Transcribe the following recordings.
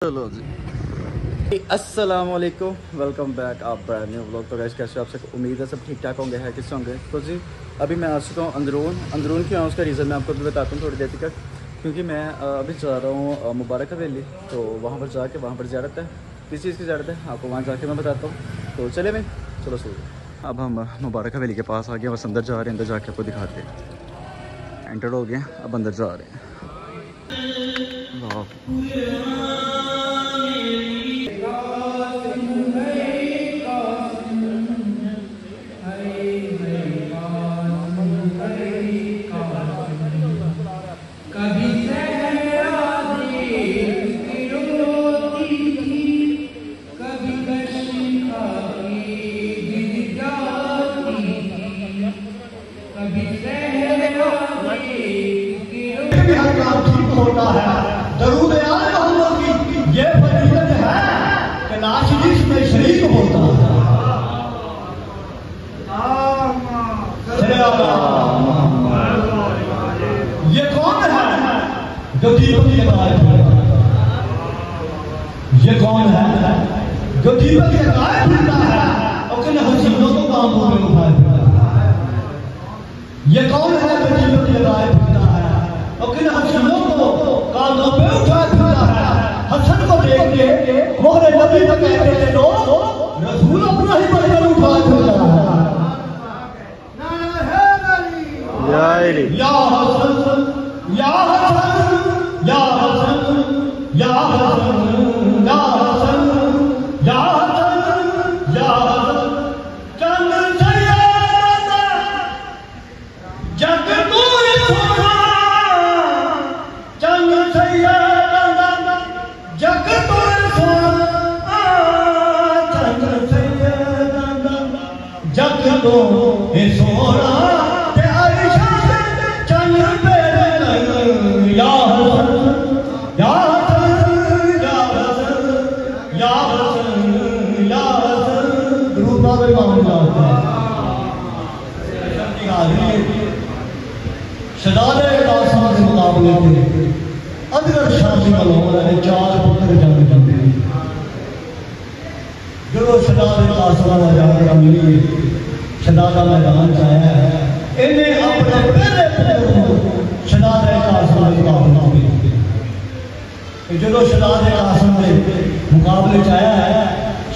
चलो जी, अस्सलाम वालेकुम, वेलकम बैक आप ब्रांड न्यू व्लॉग। तो गाइस कैसे आप सब, उम्मीद है सब ठीक ठाक होंगे, है किस होंगे। तो जी अभी मैं आ चुका हूँ अंदरून क्यों उसका रीज़न मैं आपको भी बताता हूँ थोड़ी देर तक, क्योंकि मैं अभी जा रहा हूँ मुबारक हवेली। तो वहाँ पर जाके वहाँ पर ज़ियारत है। किस चीज़ की ज़ियारत है आपको वहाँ जाके मैं बताता हूँ। तो चले भाई, चलो शुरू। अब हम मुबारक हवेली के पास आ गए, बस अंदर जा रहे हैं, अंदर जाके आपको दिखाते हैं। एंटर हो गए, अब अंदर जा रहे हैं। होता है दरूद यार मोहम्मद की ये फजीलत है कि नाशिश में शरीक होता है। ये कौन है जो दीपक जलाए फिरता है? ये कौन है जो दीपक जलाए फिरता है और किन हसीनों को कांधों में उठाए फिरता है? ये कौन है जो दीपक जलाए फिरता है और किन हसीनों को कांधों पे उठाए फिरता है? हसन को देख के मोहरे नबी को कहते थे लोग, रसूल अपना ही बदन उठाए फिरता है। या हसन या हसन या हसन या हसन या हसन या हसन या हसन चंद सैयदा जग नूर सोना चंद सैयदा जग नूर सोना चंद सैयदा जग नूर सोना शहजादे कासिम के मुकाबले थे अदगर शादी वालों ने चार पुत्र जन्म दिए। जो शहजादे कासिम का जाकर मिली शहजादा मैदान च आया है, इन्हें अपने पहले पुत्र को शहजादे कासिम के मुकाबले में जो शहजादे कासिम के मुकाबले च आया है,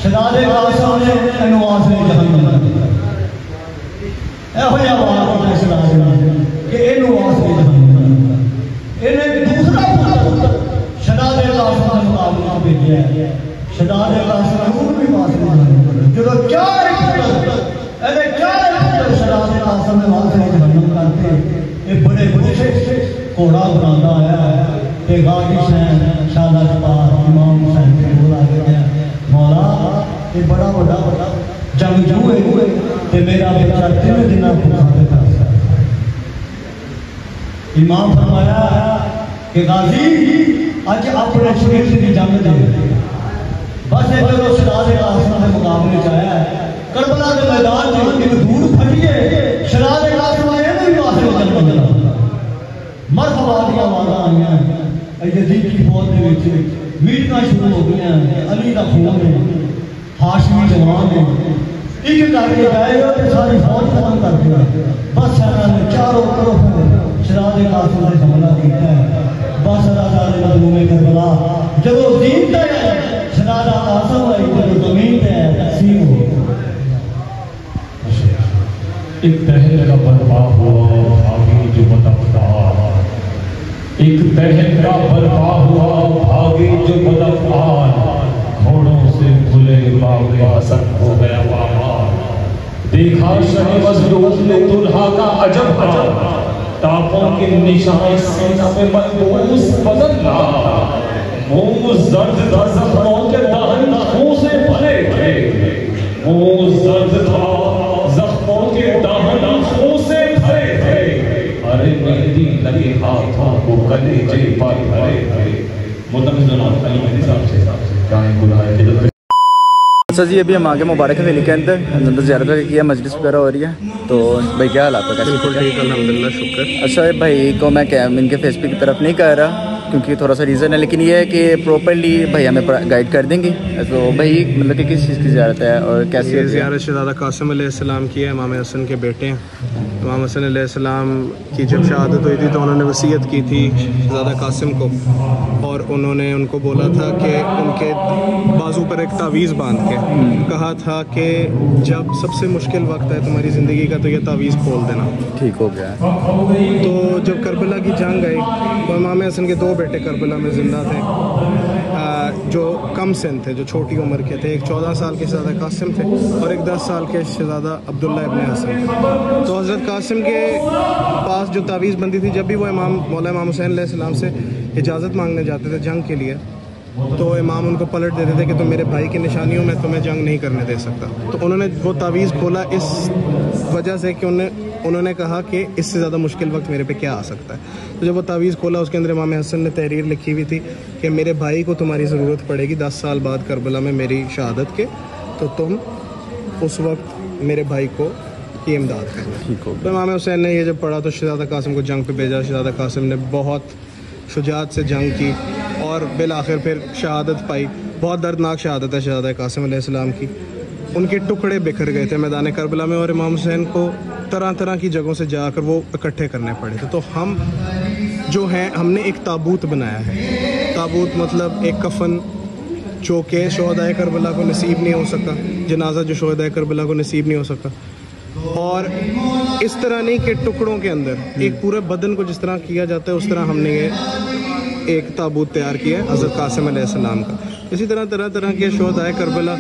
शहजादे कासिम ने अनवास ने जहन्नम कर दिया। यह बात कि इन्हों वास्ते इन्हें दूसरा पुत्र शहजादे कासिम के मुकाबले भेजा है। शहजादे कासिम भी वास्ते जो चार पुत्र शहजादे कासिम ने वास्ते जहन्नम करते ये बड़े बड़े घोड़ा बनाता है कि गाजी हुसैन शाला जबार इमाम हुसैन के बोला गया मौला ये बड़ा बड़ा जंगजू है ते मेरा बच्चा 3 दिन भूखा कर इमाम फरमाया कि गाजी अज अपने शरीर की जंग दे। बस जो शहजादे कासिम के मुकाबले च आया है, करबला के मैदान में एक दूर फटिए शहजादे कासिम ने भी वास्ते जन्म दिया। मरहबा दी आवाज़ां आईयां, यजीद की फौज दे विच मीटिंगां शुरू हो गई। अली दा खून है, हाशमी जवान है, एक करके जाएगा तो सारी फौज खत्म कर देगा। बस ने चारों तरफ शहजादे कासिम ने हमला किया है। बस मजलूमे करबला जब दीन पे शहजादा कासिम आई तो जमीन पे तकसीम हो। एक तहल का बर्पा हुआ भागी जो बदअफ़ार, एक तहल का बर्पा हुआ भागी जो बदअफ़ार, घोड़ों से खुले बाग हसन हो गया बाहर। देखा शह मज़लूम ने दुल्हा का अजब हाल, टापों के निशान सीना में मलबूस बदल रहा। मुंह जर्द था जख्मों के दहन खून से भरे थे, मुंह जर्द था जख्मों के दहन खून से भरे थे। अरे मेहंदी लगे हाथों को कलेजे पर भरे थे। मुतमज़्ज़िन मेरे साहब से गाएं बुलाए के अच्छा जी, अभी हम आगे मुबारक हवेली के अंदर ज़ियारत किया, मजलिस वगैरह हो रही है। तो भाई क्या हालात है? बिल्कुल ठीक, अल्हम्दुलिल्लाह, शुक्र। अच्छा भाई को मैं क्या इनके फेस की तरफ नहीं कह रहा, क्योंकि थोड़ा सा रीज़न है, लेकिन ये है कि प्रॉपरली भाई हमें गाइड कर देंगे। तो भाई मतलब कि किस चीज़ की ज़ियारत है और कैसे? ये ज़ियारत शहज़ादा कासिम अलैहिस्सलाम की है, इमाम हसन के बेटे हैं। इमाम हसन अलैहिस्सलाम की जब शहादत हुई थी तो उन्होंने वसीयत की थी शहज़ादा कासिम को, और उन्होंने उनको बोला था कि उनके बाजू पर एक तावीज़ बांध के कहा था कि जब सबसे मुश्किल वक्त है तुम्हारी ज़िंदगी का तो ये तावीज़ खोल देना। ठीक हो गया। तो जब करबला की जंग आई तो इमाम हसन के 2 बेटे करबला में ज़िंदा थे, जो कम सिन थे, जो छोटी उम्र के थे। एक 14 साल के शहज़ादा कासिम थे और एक 10 साल के शहज़ादा अब्दुल्ला इब्न हसन थे। तो हज़रत कासिम के पास जो तावीज़ बंदी थी, जब भी वो मौला इमाम हुसैन अलैहिस्सलाम से इजाज़त मांगने जाते थे जंग के लिए, तो इमाम उनको पलट देते थे कि तुम मेरे भाई की निशानियों में तुम्हें जंग नहीं करने दे सकता। तो उन्होंने वो तावीज़ खोला इस वजह से कि उन्होंने कहा कि इससे ज़्यादा मुश्किल वक्त मेरे पे क्या आ सकता है। तो जब वो तावीज़ खोला उसके अंदर इमाम हसन ने तहरीर लिखी हुई थी कि मेरे भाई को तुम्हारी ज़रूरत पड़ेगी 10 साल बाद करबला में मेरी शहादत के, तो तुम उस वक्त मेरे भाई को की इमदाद करना। ठीक हो। तो इमाम हुसैन ने ये जब पढ़ा तो शहज़ादा कासिम को जंग पे भेजा। शहज़ादा कासिम ने बहुत शुजाअत से जंग की और बिल आखिर फिर शहादत पाई। बहुत दर्दनाक शहादत है शहज़ादा कासिम अलैहिस्सलाम की। उनके टुकड़े बिखर गए थे मैदान करबला में और इमाम हुसैन को तरह तरह की जगहों से जाकर वो इकट्ठे करने पड़े थे। तो हम जो हैं हमने एक ताबूत बनाया है। ताबूत मतलब एक कफन जो कि शोहदाए करबला को नसीब नहीं हो सका, जनाजा जो शोहदाए करबला को नसीब नहीं हो सका, और इस तरह नहीं कि टुकड़ों के अंदर एक पूरे बदन को जिस तरह किया जाता है उस तरह हमने ये एक ताबूत तैयार किया है हज़रत कासिम अलैहिस्सलाम का। इसी तरह तरह तरह के शोहदाए करबला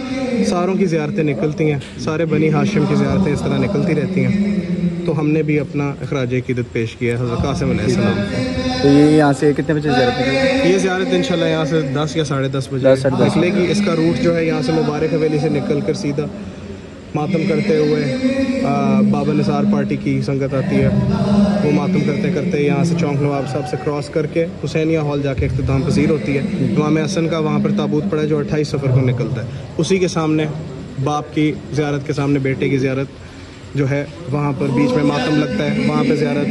सारों की ज़ियारतें निकलती हैं, सारे बनी हाशिम की ज़ियारतें इस तरह निकलती रहती हैं। तो हमने भी अपना अखराज अक़ीदत पेश किया है हज़रत कासिम अलैहिस्सलाम को। तो ये यहाँ से कितने बजे ज़ियारत है? ये ज़ियारत इंशाल्लाह यहाँ से 10 या 10:30 बजे निकलेगी। इसका रूट जो है यहाँ से मुबारक हवेली से निकल कर सीधा मातम करते हुए बाबा निसार पार्टी की संगत आती है, वो मातम करते करते यहाँ से चौंक नवाब साहब से क्रॉस करके हुसैनिया हॉल जाके इख्तिताम पसीर होती है। इमाम हसन का वहाँ पर ताबूत पड़ा है जो 28 सफ़र को निकलता है। उसी के सामने बाप की ज़ियारत के सामने बेटे की ज़ियारत जो है वहाँ पर बीच में मातम लगता है, वहाँ पे ज़ियारत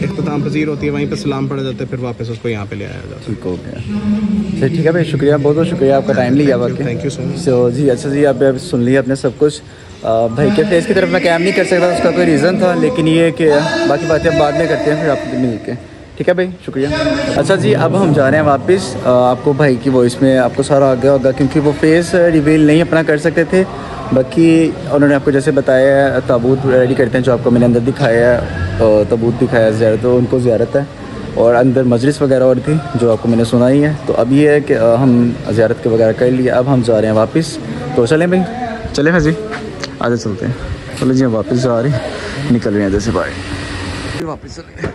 इख्तिताम पसीर होती है, वहीं पे सलाम पड़ा जाता है, फिर वापस उसको यहाँ पे ले आया जाता है। ठीक हो गया। सर ठीक है भाई, शुक्रिया, बहुत बहुत शुक्रिया, आपका टाइम लिया। Thank you so much. So जी अच्छा जी, आप सुन लिया आपने सब कुछ। भाई के फेस की तरफ मैं कैम नहीं कर सकता, उसका कोई रीज़न था, लेकिन ये कि बाकी बातें अब बाद में करते हैं फिर आप मिल के। ठीक है भाई, शुक्रिया। अच्छा जी, अब हम जा रहे हैं वापस। आपको भाई की वॉइस में आपको सारा आ गया होगा क्योंकि वो फेस रिवील नहीं अपना कर सकते थे। बाकी उन्होंने आपको जैसे बताया है ताबूत रेडी करते हैं, जो आपको मैंने अंदर दिखाया है, ताबूत दिखाया ज़ियारत, तो उनको ज़ियारत है और अंदर मजलिस वगैरह और थी जो आपको मैंने सुनाई है। तो अब ये है कि हम ज़ियारत के वगैरह कर लिए, अब हम जा रहे हैं वापस। तो चलें भाई, चलें भाई जी, आगे चलते हैं। चलो जी, हम वापस जा रहे हैं, निकल रहे हैं जैसे बाहर, वापस चले।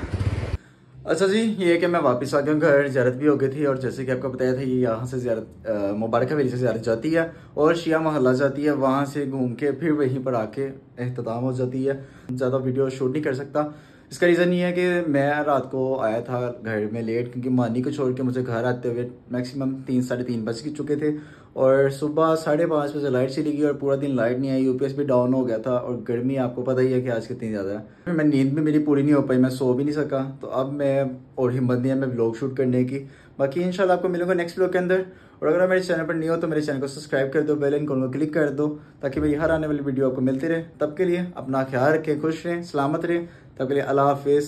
अच्छा जी, ये है कि मैं वापस आ गया हूँ घर, ज़ियारत भी हो गई थी और जैसे कि आपको बताया था ये यहाँ से ज़ियारत मुबारक हवेली से ज़ियारत जाती है और शिया मोहल्ला जाती है, वहाँ से घूम के फिर वहीं पर आके एहतमाम हो जाती है। ज़्यादा वीडियो शूट नहीं कर सकता, इसका रीज़न ये है कि मैं रात को आया था घर में लेट, क्योंकि मानी को छोड़ के मुझे घर आते हुए मैक्सिमम 3 साढ़े 3 बज चुके थे और सुबह 5:30 बजे लाइट चली गई और पूरा दिन लाइट नहीं आई। यूपीएस भी डाउन हो गया था और गर्मी आपको पता ही है कि आज कितनी ज़्यादा है। फिर मैं नींद भी मेरी पूरी नहीं हो पाई, मैं सो भी नहीं सका। तो अब मैं और हिम्मत नहीं है मैं व्लॉग शूट करने की। बाकी इंशाल्लाह आपको मिलूंगा नेक्स्ट व्लॉग के अंदर। और अगर मेरे चैनल पर नहीं हो तो मेरे चैनल को सब्सक्राइब कर दो, बेल आइकन को क्लिक कर दो ताकि मेरी हर आने वाली वीडियो आपको मिलती रहे। तब के लिए अपना ख्याल रखें, खुश रहें, सलामत रहें। तब के लिए अल्लाह हाफिज़।